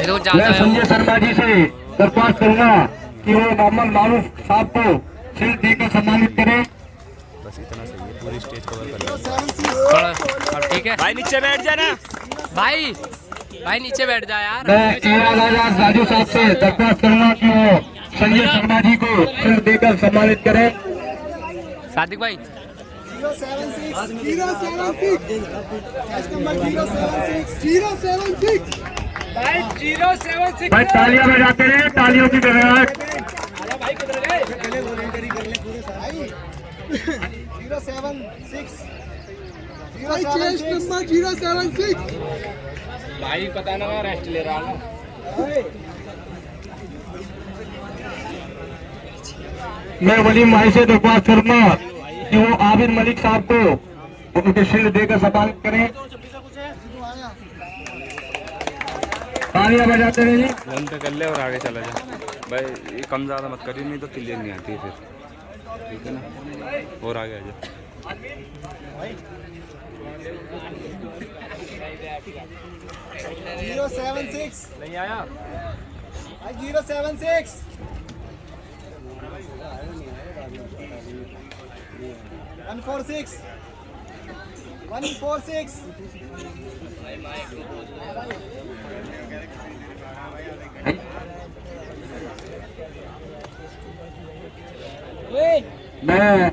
मैं संजय शर्मा जी से दरख्वास्त करूंगा कि वो मोहम्मद मारूफ साहब को शील्ड देकर सम्मानित करें। बस इतना सही है, पूरी स्टेज कवर कर। ठीक है भाई नीचे बैठ जाना। भाई नीचे बैठ जा यार। मैं आजाद राजू साहब से दरख्वास्त करूंगा कि वो संजय शर्मा जी को शील्ड देकर सम्मानित करें। सादिक भाई 076 भाई तालियां बजाते रहे, तालियों की गड़गड़ाहट। भाई पता ना रेस्ट ले रहा हूँ। मैं वलीम भाई से दरख्वास्त करूंगा कि वो आबिद मलिक साहब को उनके शील्ड देकर सम्मानित करें। तालियां बजाते रहे जी। वन पे कर ले और आगे चला जा भाई, ये कम ज़्यादा मत करिए, नहीं तो क्लियर नहीं आती है फिर, ठीक है ना। और आगे आ जा। 076 नहीं आया भाई 076 146 146 मैं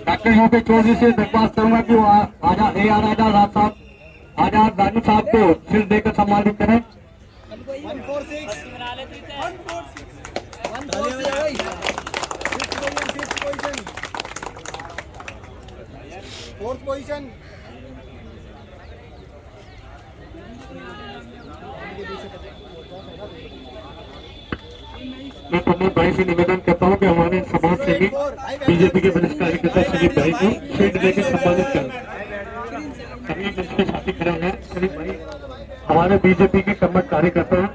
डॉक्टर यूपी चौधरी से दरख्वास्त करूंगा कि वो आजाद राजू साहब को शील्ड देकर सम्मानित करें। 146 फोर्थ पोजीशन मैं प्रमोद भाई से निवेदन करता हूं कि हमारे समाज सेवी बीजेपी के वरिष्ठ कार्यकर्ता सुनील भाई को शील्ड देकर सम्मानित करें। सभी मंच के साथी खड़े हैं। सुनील भाई हमारे बीजेपी के कर्मठ कार्यकर्ता हैं।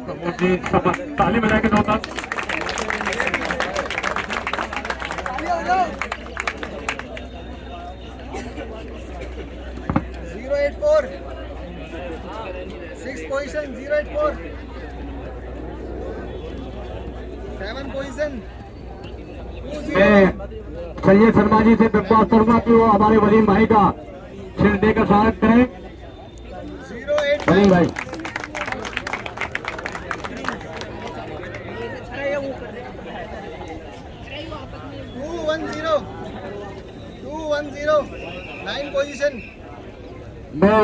प्रमोद जी ताली बजा के दो तक। 084 6 पोजीशन 084 7 पोजीशन मैं संजय शर्मा जी से दरख्वास्त करूंगा कि वो हमारे वलीम भाई का शील्ड देकर स्वागत करें। 085 वलीम भाई 210 9 पोजीशन मैं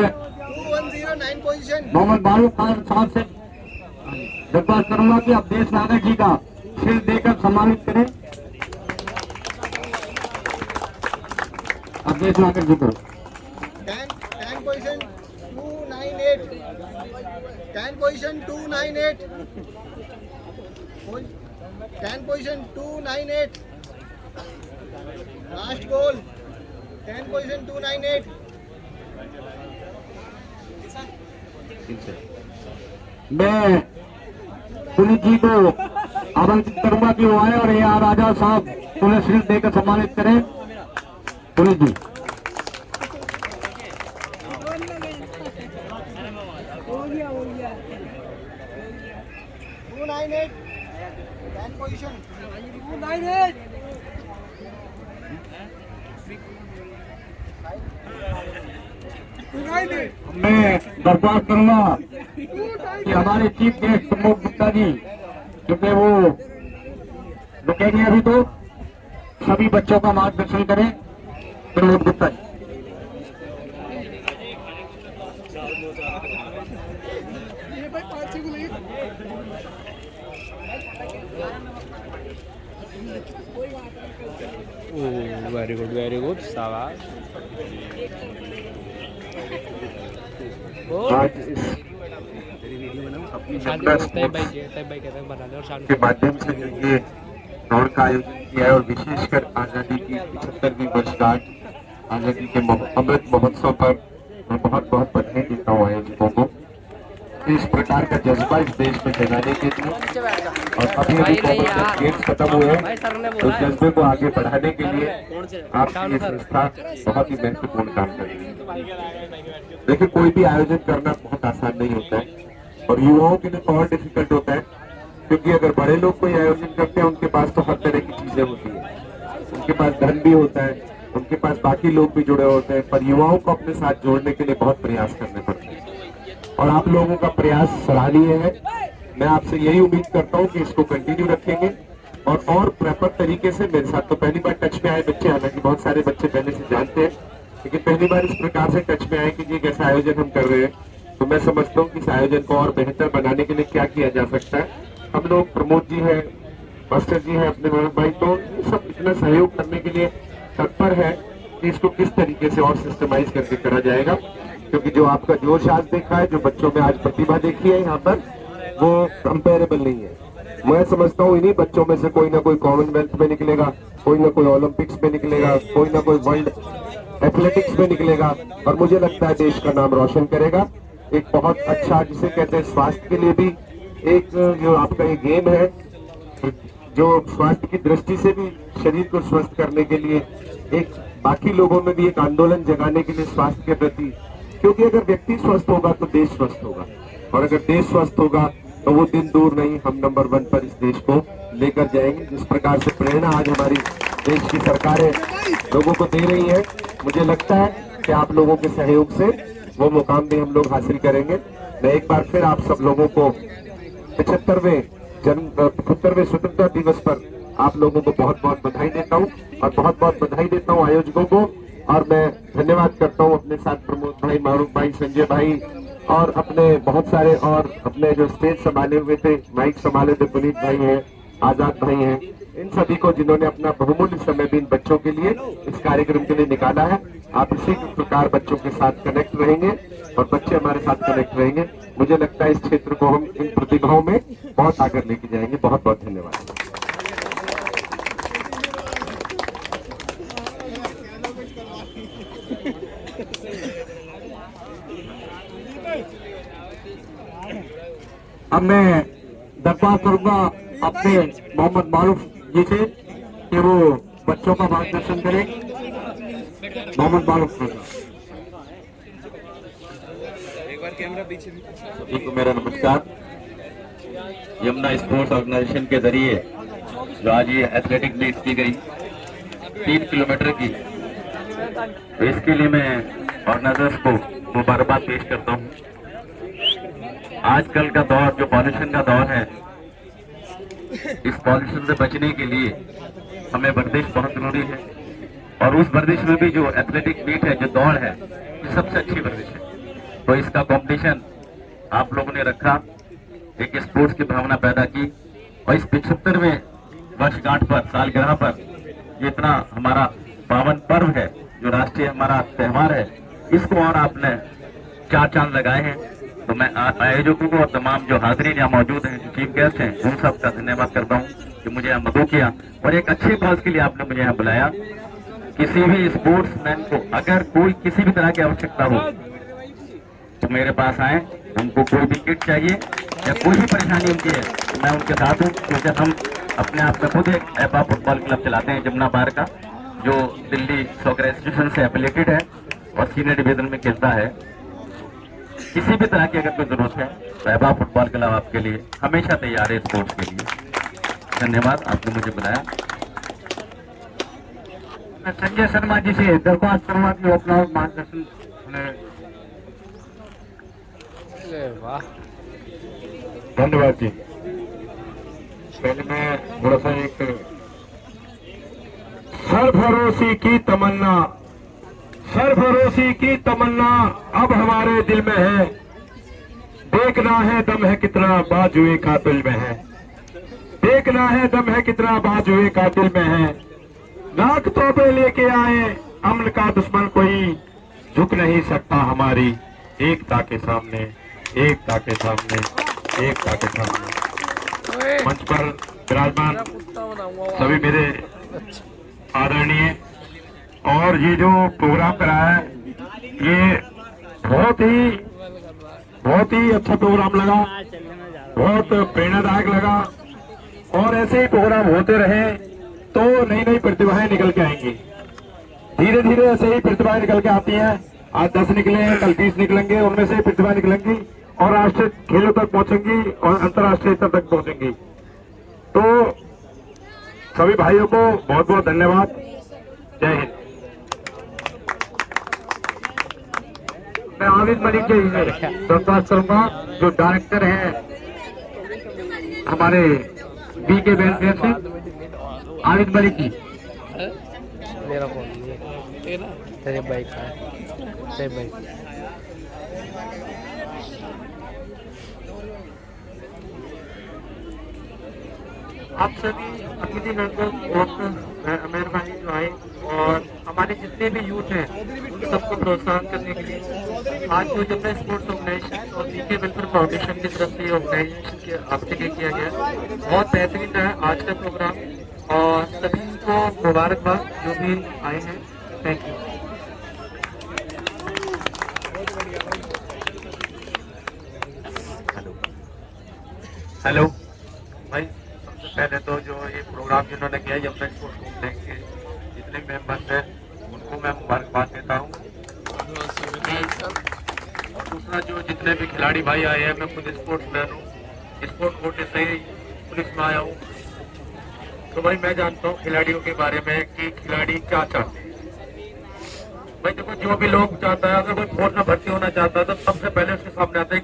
210 9 पोजीशन मोहम्मद मारूफ खान साहब से दरख्वास्त करूंगा कि आप देश नायक जी का शील्ड देकर सम्मानित करें। अब देश नायक जी को 10 पोजीशन 298 10 पोजीशन 298 10 पोजीशन 298 लास्ट गोल 10 पोजीशन 298 मैं पुनीत जी को आमंत्रित करूंगा कि वो आए और AR आजाद साहब उन्हें शील्ड देकर सम्मानित करें। पुनीत जी 298 10 पोजीशन 298 मैं दरख्वास्त करूंगा कि हमारे चीफ गेस्ट प्रमोद गुप्ता जी, क्योंकि वो रुकेंगे अभी, तो सभी बच्चों का मार्गदर्शन करें। प्रमोद गुप्ता जी वेरी गुड शाबाश। आज इस के माध्यम से ये दौड़ का आयोजन किया है और विशेषकर आजादी की 75वीं वर्षगांठ आजादी के अमृत महोत्सव पर मैं बहुत बहुत बधाई देता हूँ आयोजकों को। इस प्रकार का जज्बा इस देश में जगाने के लिए नीचे बैठ जा और अभी भाई अभी नहीं यार। गेम्स खत्म हुए हैं भाई सर ने उस बोला है जज्बे को आगे बढ़ाने के लिए कौन से आपकी ये संस्था बहुत ही महत्वपूर्ण काम कर रही है। देखिए कोई भी आयोजन करना बहुत आसान नहीं होता है और युवाओं के लिए और डिफिकल्ट होता है, क्योंकि अगर बड़े लोग कोई आयोजन करते हैं उनके पास तो हर तरह की चीजें होती है, उनके पास धन भी होता है, उनके पास बाकी लोग भी जुड़े होते हैं, पर युवाओं को अपने साथ जोड़ने के लिए बहुत प्रयास करने पड़ते हैं और आप लोगों का प्रयास सराहनीय है। मैं आपसे यही उम्मीद करता हूं कि इसको कंटिन्यू रखेंगे और प्रॉपर तरीके से मेरे साथ तो पहली बार टच में आए बच्चे, हालांकि बहुत सारे बच्चे पहले से जानते हैं, लेकिन पहली बार इस प्रकार से टच में आए कि ये कैसा आयोजन हम कर रहे हैं, तो मैं समझता हूँ कि इस आयोजन को और बेहतर बनाने के लिए क्या किया जा सकता है। हम लोग प्रमोद जी है, मास्टर जी है, अपने मानव भाई, तो ये सब इतना सहयोग करने के लिए तत्पर है कि इसको किस तरीके से और सिस्टमाइज करके करा जाएगा, क्योंकि जो आपका जोश आज देखा है, जो बच्चों में आज प्रतिभा देखी है यहाँ पर, वो कंपेरेबल नहीं है। मैं समझता हूँ इन्हीं बच्चों में से कोई ना कोई कॉमनवेल्थ में निकलेगा, कोई ना कोई ओलंपिक्स में निकलेगा, कोई ना कोई वर्ल्ड एथलेटिक्स में निकलेगा और मुझे लगता है देश का नाम रोशन करेगा। एक बहुत अच्छा, जिसे कहते हैं स्वास्थ्य के लिए भी एक जो आपका ये गेम है, जो स्वास्थ्य की दृष्टि से भी शरीर को स्वस्थ करने के लिए, एक बाकी लोगों में भी एक आंदोलन जगाने के लिए स्वास्थ्य के प्रति, क्योंकि अगर व्यक्ति स्वस्थ होगा तो देश स्वस्थ होगा और अगर देश स्वस्थ होगा तो वो दिन दूर नहीं, हम नंबर 1 पर इस देश को लेकर जाएंगे। जिस प्रकार से प्रेरणा आज हमारी देश की सरकारें लोगों को दे रही है, मुझे लगता है कि आप लोगों के सहयोग से वो मुकाम भी हम लोग हासिल करेंगे। मैं एक बार फिर आप सब लोगों को 75वें स्वतंत्रता दिवस पर आप लोगों को बहुत बहुत बधाई देता हूं और बहुत बहुत बधाई देता हूं आयोजकों को, और मैं धन्यवाद करता हूं अपने साथ प्रमोद भाई, मारूफ भाई, संजय भाई और अपने बहुत सारे और अपने जो स्टेज संभाले हुए थे, माइक संभाले थे, पुनीत भाई हैं, आजाद भाई हैं, इन सभी को जिन्होंने अपना बहुमूल्य समय भी इन बच्चों के लिए, इस कार्यक्रम के लिए निकाला है। आप इसी प्रकार बच्चों के साथ कनेक्ट रहेंगे और बच्चे हमारे साथ कनेक्ट रहेंगे। मुझे लगता है इस क्षेत्र को हम इन प्रतिभाओं में बहुत आगे लेके जाएंगे। बहुत बहुत धन्यवाद। अब मैं दरख्वास्त करूंगा अपने मोहम्मद मारूफ जी से कि वो बच्चों का मार्गदर्शन करें। मोहम्मद मारूफ एक बार कैमरा पीछे। सभी को मेरा नमस्कार। यमुना स्पोर्ट्स ऑर्गेनाइजेशन के जरिए जो आज ये एथलेटिक मीट की गई 3 किलोमीटर की, तो इसके लिए मैं ऑर्गेनाइजर्स को मुबारकबाद पेश करता हूँ। आजकल का दौर जो पॉल्यूशन का दौर है, इस पॉल्यूशन से बचने के लिए हमें वर्जिश बहुत जरूरी है और उस वर्जिश में भी जो एथलेटिक मीट है, जो दौड़ है, ये सबसे अच्छी वर्जिश है। तो इसका कंपटीशन आप लोगों ने रखा, एक स्पोर्ट्स की भावना पैदा की और इस 75वें वर्षगांठ पर, सालगिरह पर, ये इतना हमारा पावन पर्व है, जो राष्ट्रीय हमारा त्योहार है, इसको और आपने 4 चांद लगाए हैं। तो मैं आयोजकों को और तमाम जो हाजिरीन यहाँ मौजूद हैं, जो चीफ गेस्ट हैं, उन सब का धन्यवाद करता हूँ कि मुझे यहाँ मदद किया और एक अच्छे कॉज के लिए आपने मुझे यहाँ बुलाया। किसी भी स्पोर्ट्समैन को अगर कोई किसी भी तरह की आवश्यकता हो तो मेरे पास आए, उनको कोई भी किट चाहिए या कोई भी परेशानी उनकी है तो मैं उनके साथ हूँ, क्योंकि हम अपने आप में खुद एक ऐपा फुटबॉल क्लब चलाते हैं जमुना बार का, जो दिल्ली सॉकर एसोसिएशन से एफिलिएटेड है और सीनियर डिवीजन में खेलता है। किसी भी तरह की अगर कोई जरूरत है तो ऐपा फुटबॉल क्लब आपके लिए हमेशा तैयार है स्पोर्ट्स के लिए। धन्यवाद, आपने मुझे बुलाया। संजय शर्मा जी से दरख्वास्त करूंगा कि वो अपना मार्गदर्शन। वाह धन्यवाद जी। पहले मैं थोड़ा सा एक सरफरोशी की तमन्ना, सरफरोशी की तमन्ना अब हमारे दिल में है, देखना है दम है कितना बाजुए कातिल में है, देखना है दम है कितना बाजुए कातिल में है। लाख तोपे लेके आए अमन का दुश्मन कोई झुक नहीं सकता हमारी एकता के सामने, एकता के सामने, एकता के सामने। मंच पर विराजमान सभी मेरे आदरणीय, और ये जो प्रोग्राम कराया है ये बहुत ही अच्छा प्रोग्राम लगा, बहुत प्रेरणादायक लगा। और ऐसे ही प्रोग्राम होते रहे तो नई नई प्रतिभाएं निकल के आएंगी। धीरे धीरे ऐसे ही प्रतिभाएं निकल के आती हैं। आज 10 निकले हैं, कल 20 निकलेंगे, उनमें से प्रतिभा निकलेंगी और राष्ट्रीय खेलों तक पहुंचेंगी और अंतर्राष्ट्रीय स्तर तक पहुंचेंगी। तो सभी भाइयों को बहुत बहुत धन्यवाद। जय हिंद। मैं आविद मलिक के दरख्वास्त करूंगा, जो डायरेक्टर हैं हमारे बी के वेलफेयर से, आविद मलिक की। मेरा फोन तेरे बाइक का है, तेरे बाइक। आप सभी अतिथिगण को बहुत मेहरबानी जो आए और हमारे जितने भी यूथ हैं उन सबको प्रोत्साहन करने के लिए आज जो जनता स्पोर्ट्स ऑर्गेनाइजेशन और बीके वेलफेयर फाउंडेशन की तरफ से ऑर्गेनाइजेशन के आपके लिए किया गया, बहुत बेहतरीन रहा आज का प्रोग्राम और सभी को मुबारकबाद जो भी आए हैं। Thank you. हेलो भाई, सबसे पहले तो जो ये प्रोग्राम जिन्होंने किया यमुना स्पोर्ट्स कॉम्प्लेक्स के जितने मेंबर्स हैं उनको मैं मुबारकबाद देता हूँ। और दूसरा जो जितने भी खिलाड़ी भाई आए हैं, मैं खुद स्पोर्ट्समैन हूँ, स्पोर्ट कोटे से ही पुलिस में आया हूँ। तो भाई मैं जानता हूँ खिलाड़ियों के बारे में कि खिलाड़ी क्या चाहते हैं। भाई देखो, जो भी लोग चाहता है, अगर कोई फौज में भर्ती होना चाहता है तो सबसे पहले उसके सामने आता है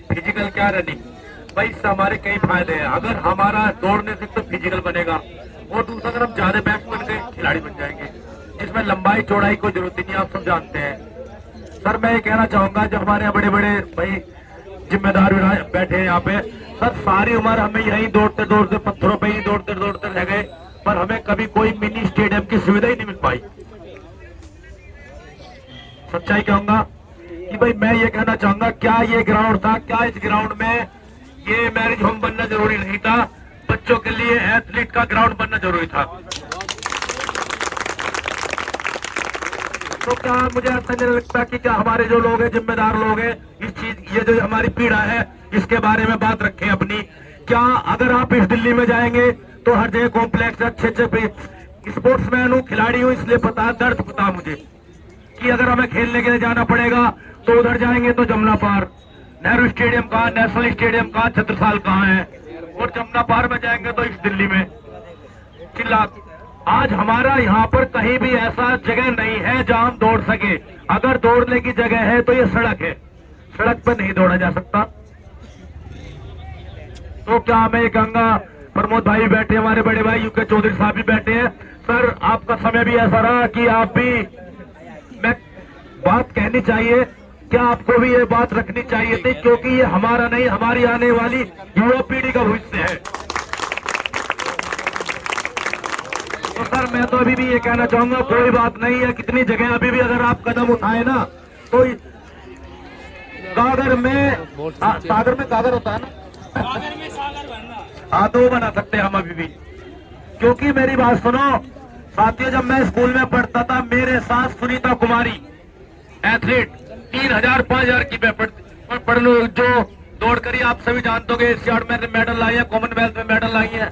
फिजिकल क्या, रनिंग। भाई इससे हमारे कई फायदे हैं। अगर हमारा दौड़ने से तो फिजिकल बनेगा और दूसरा अगर हम ज्यादा बैट्स बन गए खिलाड़ी बन जाएंगे, जिसमें लंबाई चौड़ाई कोई जरूरत नहीं, आप सब जानते हैं। सर मैं ये कहना चाहूंगा, जो हमारे यहाँ बड़े बड़े भाई जिम्मेदार बैठे हैं यहाँ पे, सर सारी उम्र हमें यही दौड़ते दौड़ते पत्थरों पे ही दौड़ते दौड़ते रह गए, पर हमें कभी कोई मिनी स्टेडियम की सुविधा ही नहीं मिल पाई। सच्चाई कहूंगा कि भाई मैं ये कहना चाहूंगा, क्या ये ग्राउंड था, क्या इस ग्राउंड में ये मैरिज होम बनना जरूरी नहीं था, बच्चों के लिए एथलीट का ग्राउंड बनना जरूरी था। तो क्या मुझे ऐसा नहीं लगता कि क्या हमारे जो लोग हैं, जिम्मेदार लोग हैं, इस चीज ये जो हमारी पीड़ा है इसके बारे में बात रखें अपनी। क्या अगर आप इस दिल्ली में जाएंगे तो हर जगह कॉम्प्लेक्स अच्छे स्पोर्ट्समैन हूँ, खिलाड़ी हूँ, इसलिए पता दर्द पता मुझे कि अगर हमें खेलने के लिए जाना पड़ेगा तो उधर जाएंगे तो जमुना पार, नेहरू स्टेडियम कहाँ, नेशनल स्टेडियम कहाँ, छत्रसाल कहाँ है, और जमुना पार में जाएंगे तो इस दिल्ली में चिल्ला। आज हमारा यहाँ पर कहीं भी ऐसा जगह नहीं है जहाँ हम दौड़ सके। अगर दौड़ने की जगह है तो ये सड़क है, सड़क पर नहीं दौड़ा जा सकता। तो क्या मैं ये कहूंगा, प्रमोद भाई बैठे, हमारे बड़े भाई यूके चौधरी साहब भी बैठे हैं, सर आपका समय भी ऐसा रहा कि आप भी, मैं बात कहनी चाहिए, क्या आपको भी ये बात रखनी चाहिए थी, क्योंकि ये हमारा नहीं, हमारी आने वाली युवा पीढ़ी का भविष्य है। तो सर मैं तो अभी भी ये कहना चाहूंगा, कोई बात नहीं है, कितनी जगह अभी भी अगर आप कदम उठाए ना तो कागर में सागर में कागर होता है ना, हाँ दो बना सकते हैं हम अभी भी। क्योंकि मेरी बात सुनो साथियों, जब मैं स्कूल में पढ़ता था, मेरे साथ सुनीता कुमारी एथलीट 3000 5000 की पढ़ लो, जो दौड़ करी आप सभी जानते होंगे, एशियाड में मेडल लाई है, कॉमनवेल्थ में मेडल लाई है।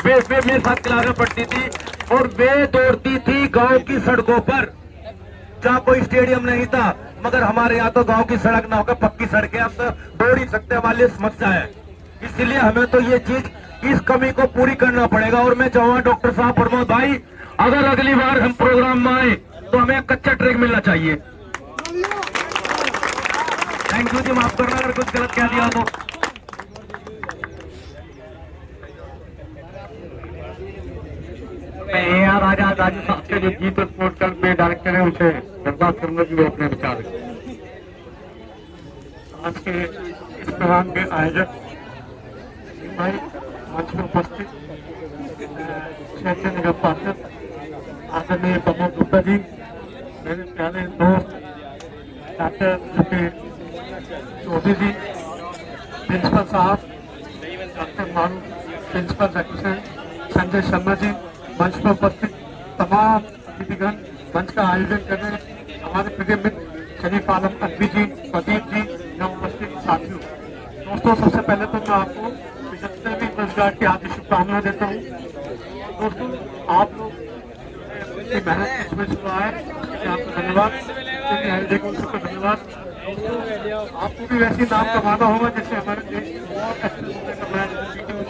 वे मेरे साथ क्लास में पढ़ती थी और वे दौड़ती थी गांव की सड़कों पर, जहाँ कोई स्टेडियम नहीं था, मगर हमारे यहाँ तो गांव की सड़क ना होकर पक्की सड़कें, हम तो दौड़ ही सकते, हमारे लिए समस्या है। इसलिए हमें तो ये चीज, इस कमी को पूरी करना पड़ेगा। और मैं चाहूंगा डॉक्टर साहब, प्रमोद भाई, अगर अगली बार हम प्रोग्राम में आए तो हमें कच्चा ट्रैक मिलना चाहिए। थैंक यू जी, माफ करना अगर कुछ गलत कह दिया तो। मैं AR आजाद राजू साहब के जो जीत स्पोर्ट्स क्लब में डायरेक्टर है, उनसे दरख्वास्त करूंगा कि वो अपने विचार आज के इस प्रोग्राम के आयोजक भाई, मंच में उपस्थित क्षेत्रीय निगम पार्षद आदरणीय प्रमोद गुप्ता जी, मेरे प्यारे दोस्त डॉक्टर चौधरी जी, प्रिंसिपल साहब डॉक्टर मारू, प्रिंसिपल सेक्रेटरी संजय शर्मा जी, मंच पर उपस्थित तमाम अतिथिगण, मंच का आयोजन कर रहे हैं हमारे प्रिय मित्र शरीफ आलम अनवी जी, प्रदीप जी, दोस्तों सबसे पहले तो मैं आपको 75वीं वर्षगांठ की हार्दिक शुभकामनाएं देता हूँ। दोस्तों आप लोग अपनी मेहनत इसमें चुका है, आपका धन्यवाद। सबका धन्यवाद। आपको भी वैसे नाम कमाना होगा जैसे हमारे देश में बहुत अच्छे कमाया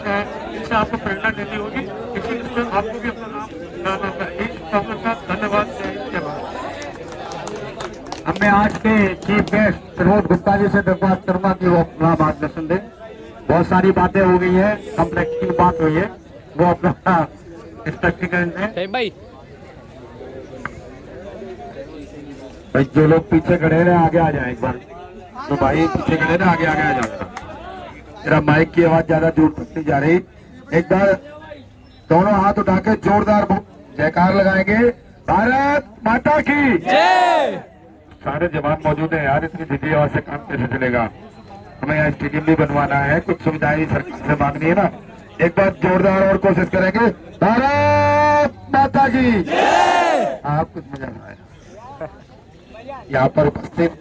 है, इससे आपको प्रेरणा देनी होगी। इसी में आपको भी अपना नाम बनाना होगा। धन्यवाद। हमने आज के चीफ गेस्ट प्रमोद गुप्ता जी से दरख्वास्त करूंगा कि वो अपना मार्गदर्शन दें। बहुत सारी बातें हो गई है, हम प्रैक्टिकल बात हुई है, वो अपना प्रैक्टिकल दें। भाई जो लोग पीछे खड़े हैं आगे आ जाए एक बार। तो भाई पीछे खड़े ना आगे आ जाता। मेरा माइक की आवाज ज्यादा दूर तक नहीं जा रही। एक बार दोनों हाथ उठा के जोरदार जयकार लगाएंगे, भारत माता की जय। सारे जवान मौजूद हैं यार, इतनी धीमी आवाज से काम कैसे चलेगा। हमें यहाँ स्टेडियम भी बनवाना है, कुछ सुविधाएं सरकार से मांगनी है ना। एक बार जोरदार और कोशिश करेंगे, भारत माता की जय। आप कुछ मजा आया। यहाँ पर उपस्थित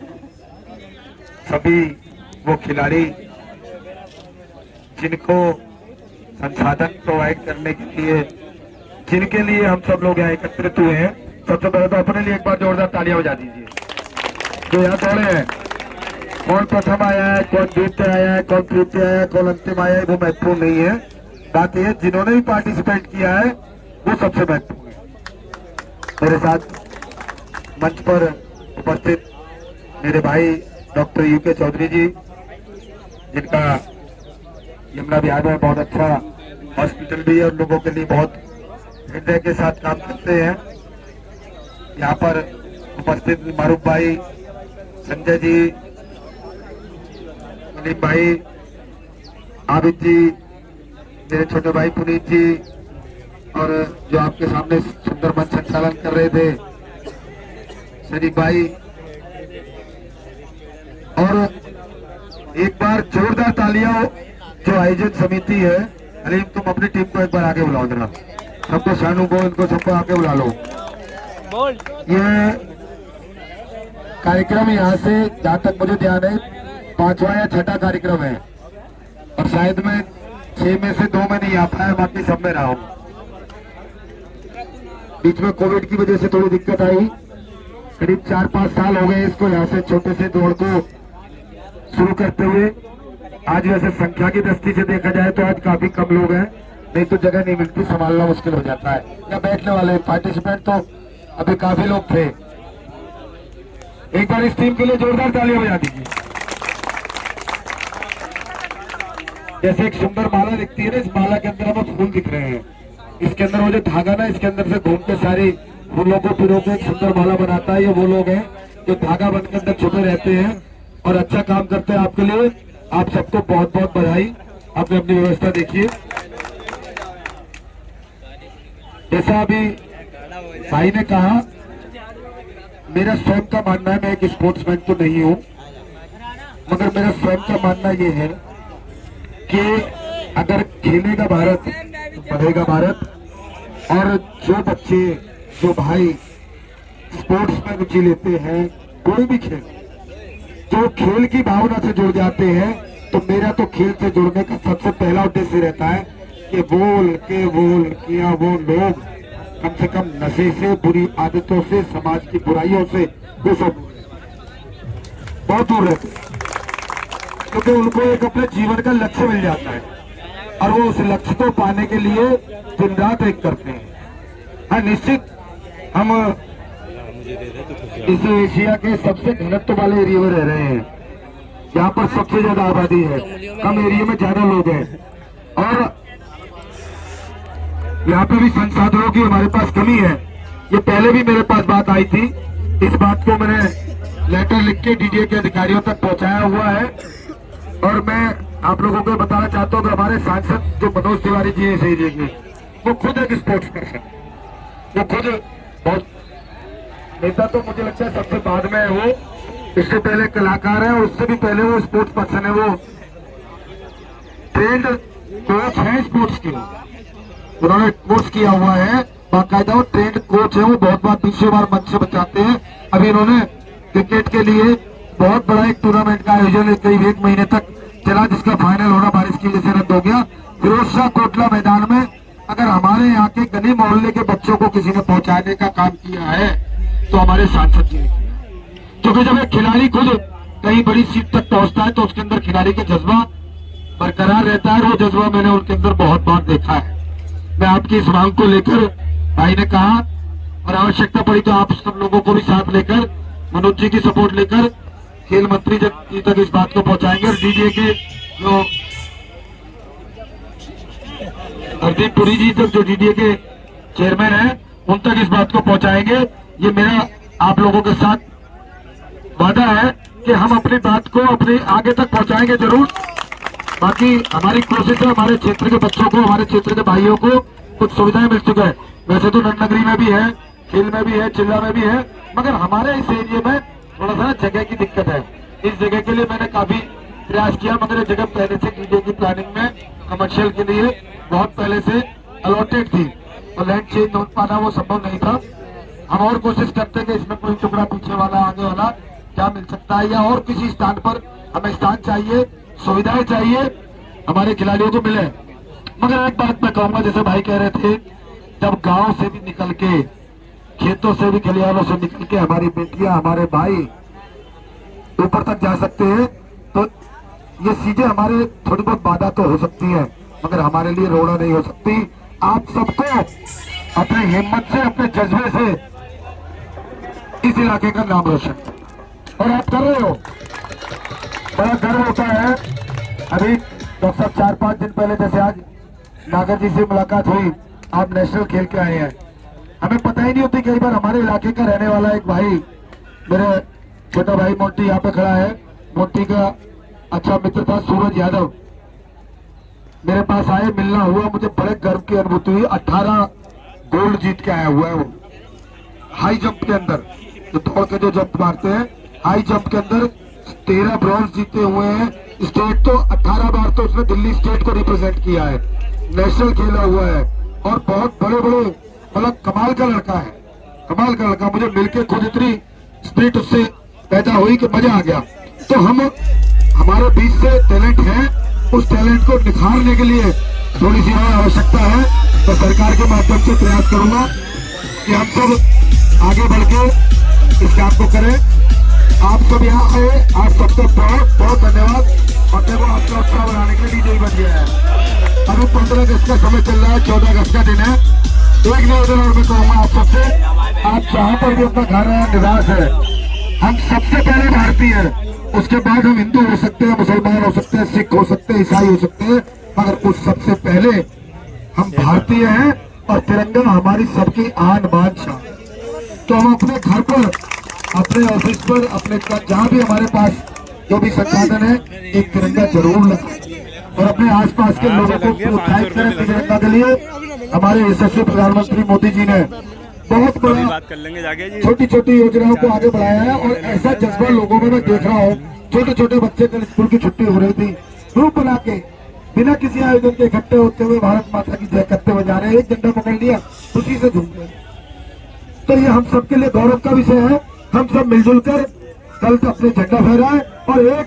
सभी वो खिलाड़ी जिनको संसाधन प्रोवाइड करने के लिए, जिनके लिए हम सब लोग यहाँ एकत्रित हुए हैं, सबसे पहले तो अपने लिए एक बार जोरदार तालियां बजा दीजिए। जो यहाँ दौड़े हैं, कौन प्रथम आया है, कौन द्वितीय आया है, कौन तृतीय आया है, कौन अंतिम आया है, वो महत्वपूर्ण नहीं है। बात यह जिन्होंने भी पार्टिसिपेट किया है वो सबसे महत्वपूर्ण है। मेरे साथ मंच पर उपस्थित मेरे भाई डॉक्टर यूके चौधरी जी, जिनका यमुना विहार में बहुत अच्छा हॉस्पिटल भी है, उन लोगों के लिए बहुत हृदय के साथ काम करते हैं। यहाँ पर उपस्थित मारूफ भाई, संजय जी, अलीम भाई, आबिद जी, मेरे छोटे भाई पुनीत जी, और जो आपके सामने सुंदर मंच संचालन कर रहे थे शरीफ भाई। और एक बार जोरदार तालियां जो आयोजन समिति है। अलीम तुम अपनी टीम को एक बार आगे बुलाओ जरा, सबको शानू को, इनको सबको आगे बुला लो। ये कार्यक्रम यहाँ से जहाँ तक मुझे ध्यान है 5वां या 6ठा कार्यक्रम है, और शायद मैं 6 में से 2 में नहीं आ पाया, बाकी सब में रहा हूँ। बीच में कोविड की वजह से थोड़ी दिक्कत आई। करीब 4-5 साल हो गए इसको यहाँ से छोटे से दौड़ को शुरू करते हुए। आज वैसे संख्या की दृष्टि से देखा जाए तो आज काफी कम लोग हैं, नहीं तो जगह नहीं मिलती, संभालना मुश्किल हो जाता है। या बैठने वाले पार्टिसिपेंट तो अभी काफी लोग थे। एक बार इस टीम के लिए जोरदार तालियां बजा दीजिए। जैसे एक सुंदर माला दिखती है ना, इस माला के अंदर हमें फूल दिख रहे हैं। इसके अंदर वो जो धागा ना, इसके अंदर से घूम के सारी फूलों को पिरो के एक सुंदर माला बनाता है। ये वो लोग हैं जो धागा बन के अंदर छुपे रहते हैं और अच्छा काम करते हैं आपके लिए। आप सबको बहुत बहुत बधाई। आपने अपनी व्यवस्था देखिए। जैसा अभी भाई ने कहा, मेरा स्वयं का मानना है, मैं एक स्पोर्ट्समैन तो नहीं हूं, मगर मेरा स्वयं का मानना ये है कि अगर खेलेगा भारत तो बढ़ेगा भारत। और जो बच्चे, जो भाई स्पोर्ट्स में रुचि लेते हैं, कोई भी खेल, जो खेल की भावना से जुड़ जाते हैं, तो मेरा तो खेल से जुड़ने का सबसे पहला उद्देश्य रहता है कि बोल किया वो लोग कम से कम नशे से, बुरी आदतों से, समाज की बुराइयों से वो सब बहुत दूर रहते हैं, क्योंकि उनको एक अपने जीवन का लक्ष्य मिल जाता है और वो उस लक्ष्य को पाने के लिए दिन रात एक करते हैं। हाँ, निश्चित हम इस एशिया के सबसे घनत्व वाले एरिया में रह रहे हैं, यहाँ पर सबसे ज्यादा आबादी है, कम एरिया में ज्यादा लोग हैं, और यहाँ पे भी संसाधनों की हमारे पास कमी है। ये पहले भी मेरे पास बात आई थी, इस बात को मैंने लेटर लिख के डीडीए के अधिकारियों तक पहुंचाया हुआ है। और मैं आप लोगों को बताना चाहता हूँ कि हमारे सांसद जो मनोज तिवारी जी है सही देंगे, वो खुद एक स्पोर्ट्स पर्सन, वो खुद बहुत नेता तो मुझे लगता है सबसे बाद में है वो, इससे पहले कलाकार है और उससे भी पहले वो स्पोर्ट्स पर्सन है। वो ट्रेंड कोच है स्पोर्ट्स के, उन्होंने कोर्स किया हुआ है बाकायदा, वो ट्रेंड कोच है। वो बहुत बार 200 बार मंच से बचाते हैं। अभी इन्होंने क्रिकेट के लिए बहुत बड़ा एक टूर्नामेंट का आयोजन करीब 1 महीने तक चला, जिसका फाइनल होना बारिश की वजह से रद्द हो गया। फिरोज शाह कोटला मैदान में अगर हमारे यहाँ के गली मोहल्ले के बच्चों को किसी ने पहुंचाने का काम किया है तो हमारे सांसद जी ने किया। क्योंकि जब एक खिलाड़ी खुद कहीं बड़ी सीट तक पहुंचता है तो उसके अंदर खिलाड़ी का जज्बा बरकरार रहता है। वो जज्बा मैंने उनके अंदर बहुत बार देखा है। मैं आपकी इस मांग को लेकर, भाई ने कहा, और आवश्यकता पड़ी तो आप सब लोगों को भी साथ लेकर, मनोज जी की सपोर्ट लेकर खेल मंत्री जी तक इस बात को पहुंचाएंगे। और डीडीए के जो हरदीप पुरी जी तक, जो डीडीए के चेयरमैन हैं, उन तक इस बात को पहुंचाएंगे। ये मेरा आप लोगों के साथ वादा है कि हम अपनी बात को अपने आगे तक पहुंचाएंगे जरूर। बाकी हमारी कोशिश है, हमारे क्षेत्र के बच्चों को, हमारे क्षेत्र के भाइयों को कुछ सुविधाएं मिल चुका है। वैसे तो नगरी में भी है, खेल में भी है, चिल्ला में भी है, मगर हमारे इस एरिया में थोड़ा सा जगह की दिक्कत है। इस जगह के लिए मैंने काफी प्रयास किया, मगर ये जगह पहले से डीडीए की प्लानिंग में कमर्शियल के लिए बहुत पहले से अलॉटेड थी और लैंड चेंज हो पाना वो संभव नहीं था। हम और कोशिश करते हैं कि इसमें कोई टुकड़ा पीछे वाला आगे वाला क्या मिल सकता है, या और किसी स्थान पर हमें स्थान चाहिए, सुविधाएं चाहिए, हमारे खिलाड़ियों को मिले। मगर एक बात मैं कहूंगा, जैसे भाई कह रहे थे, जब गांव से भी निकल के, खेतों से भी, खलिहानों से निकल के हमारी बेटियां, हमारे भाई ऊपर तक जा सकते हैं, तो ये चीजें हमारे थोड़ी बहुत बाधा तो हो सकती है, मगर हमारे लिए रोड़ा नहीं हो सकती। आप सबको अपने हिम्मत से, अपने जज्बे से इस इलाके का नाम रोशन, और आप कर रहे हो, बड़ा गर्व होता है। अभी डॉक्टर साहब 4-5 दिन पहले, जैसे आज नागर जी से मुलाकात हुई, आप नेशनल खेल के आए हैं। हमें पता ही नहीं होती, कई बार हमारे इलाके का रहने वाला एक भाई, मेरे छोटा भाई मोंटी यहाँ पे खड़ा है, मोंटी का अच्छा मित्र था सूरज यादव, मेरे पास आए, मिलना हुआ, मुझे बड़े गर्व की अनुभूति हुई। 18 गोल्ड जीत के आया हुआ है वो, हाई जंप के अंदर, जो दौड़ के जो जंप मारते हैं, हाई जंप के अंदर 13 ब्रॉन्ज जीते हुए हैं। स्टेट तो 18 बार तो उसने दिल्ली स्टेट को रिप्रेजेंट किया है, नेशनल खेला हुआ है, और बहुत बड़े बड़े, मतलब कमाल का लड़का है, कमाल का लड़का। मुझे मिलके खुद इतनी स्पिरिट उससे पैदा हुई कि मजा आ गया। तो हम, हमारे बीच से टैलेंट है, उस टैलेंट को निखारने के लिए थोड़ी सी और आवश्यकता है। तो सरकार के माध्यम से प्रयास करूंगा कि हम सब आगे बढ़ के इस काम को करें। आप सब यहाँ आए, आप सबको बहुत बहुत धन्यवाद। और देखो, आपका उत्साह बढ़ाने के लिए डीजे बन गया है। अभी 15 अगस्त का समय चल रहा है, 14 अगस्त का दिन है। एक निवेदन और मैं कहूँगा आप सबसे, आप जहाँ पर भी अपना घर निवास है, हम सबसे पहले भारतीय है, उसके बाद हम हिंदू हो सकते हैं, मुसलमान हो सकते हैं, सिख हो सकते हैं, ईसाई हो सकते हैं, मगर उस सबसे पहले हम भारतीय हैं। और तिरंगा हमारी सबकी आन बान शान। तो हम अपने घर पर, अपने ऑफिस पर, अपने जहाँ भी हमारे पास जो भी संसाधन है, एक तिरंगा जरूर लगाएं और अपने आसपास के लोगों को प्रोत्साहित करें तिरंगा के लिए। हमारे यशस्वी प्रधानमंत्री मोदी जी ने बहुत बड़ा बात कर लेंगे जाके जी, छोटी छोटी योजनाओं को आगे बढ़ाया है, और ऐसा जज्बा लोगों में मैं देख रहा हूँ। छोटे छोटे बच्चे कल स्कूल की छुट्टी हो रही थी, ग्रुप बना के बिना किसी आयोजन के इकट्ठे होते हुए भारत माता की जय करते हुए जा रहे हैं, एक झंडा पकड़ लिया, खुशी से झूम रहे। तो ये हम सबके लिए गौरव का विषय है। हम सब मिलजुल कर कल अपने झंडा फहराएं, और एक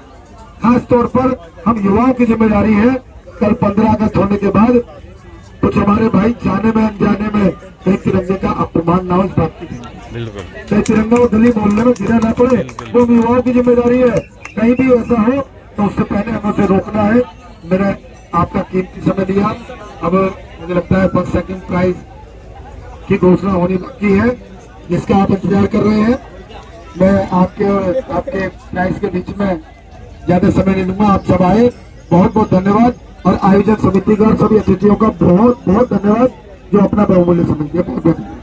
खास तौर पर हम युवाओं की जिम्मेदारी है, कल 15 अगस्त होने के बाद कुछ हमारे भाई जाने में अनजाने में एक तिरंगे का अपमान ना हो, इस बात की बिल्कुल तिरंगा वो गली मोहल्ले में गिरा ना पड़े, वो युवाओं की जिम्मेदारी है। कहीं भी ऐसा हो तो उससे पहले हमें उसे रोकना है। मैंने आपका कीमती समय लिया, अब मुझे लगता है 1 सेकंड प्राइज की घोषणा होनी बाकी है, जिसका आप इंतजार कर रहे हैं। मैं आपके और आपके प्राइज के बीच में ज्यादा समय नहीं लूंगा। आप सब आए, बहुत बहुत धन्यवाद, और आयोजन समिति का और सभी अतिथियों का बहुत बहुत धन्यवाद, जो अपना बहुमूल्य समय दिया। बहुत बहुत धन्यवाद।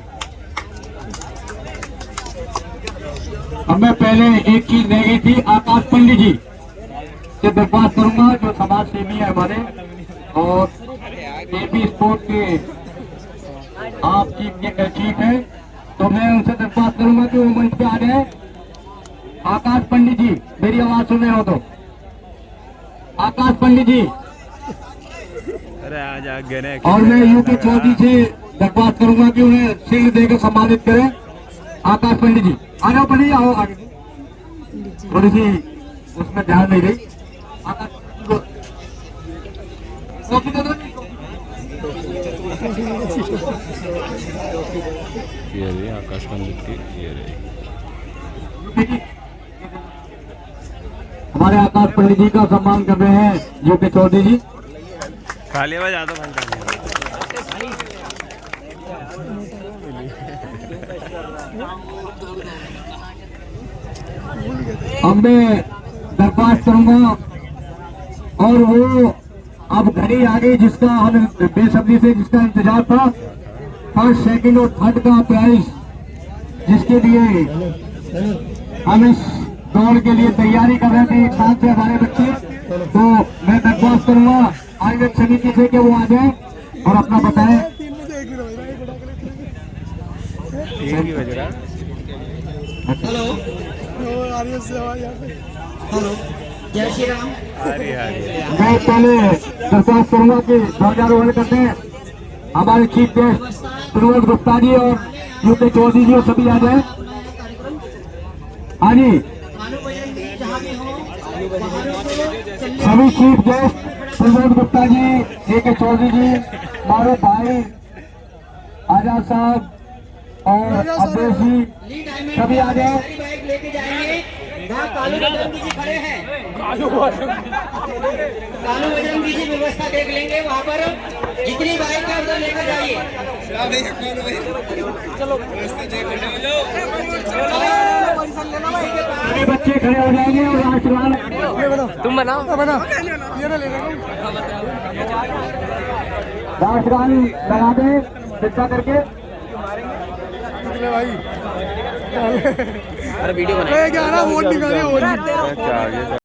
अब मैं पहले एक चीज रह गई थी, आकाश पंडित जी से दरख्वास्त करूंगा, जो समाज सेवी है हमारे और एपी स्पोर्ट के आप चीफ है, तो मैं उनसे दरख्वास्त करूंगा कि वो मंच पे आ जाए। आकाश पंडित जी, मेरी आवाज सुन रहे हो तो? आकाश पंडित जी। अरे आज आगे। और मैं यूपी चौधरी से दरख्वास्त करूंगा कि उन्हें शील्ड देकर सम्मानित करें। आकाश पंडित जी आ जाओ, पंडित जी आओ आगे, थोड़ी सी उसमें ध्यान नहीं रही। आकाश कॉफी दे दो। ये रही आकाश पंडित की, ये रही। हमारे आकाश पंडित जी का सम्मान कर रहे हैं जो के चौधरी जी। खाली आवाज आता भाई। अब मैं दरख्वास्त करूंगा और वो अब घड़ी आ गई जिसका हम बेसब्री से जिसका इंतजार था, फर्स्ट सेकंड और थर्ड का प्राइज जिसके लिए हम इस दौड़ के लिए तैयारी कर रहे थे एक साथ से हमारे बच्चे। तो मैं दरख्वास्त करूंगा आयोजक समिति से कि वो आ जाए और अपना बताएं। मैं पहले दरख्वास्त करूंगा कि ध्वजारोहण करते हैं हमारे चीफ गेस्ट प्रमोद गुप्ता जी और यूके चौधरी जी और सभी आ जाए। हाँ जी, सभी chief guest Pramod Gupta ji, UK Chaudhary जी, मारूफ भाई, आजाद साहब और अब्देश जी सभी आ जाए। बाइक लेके जाएंगे। वहाँ कालू बजरंगी जी खड़े हैं। कालू बजरंगी जी व्यवस्था देख लेंगे। वहाँ पर जितनी बाइक है उधर लेकर जाइए। सभी बच्चे खड़े हो जाएंगे और आशीर्वाद तुम बनाओ राष्ट्रगान लगा दें शिक्षा करके। अरे वीडियो बना क्या आगे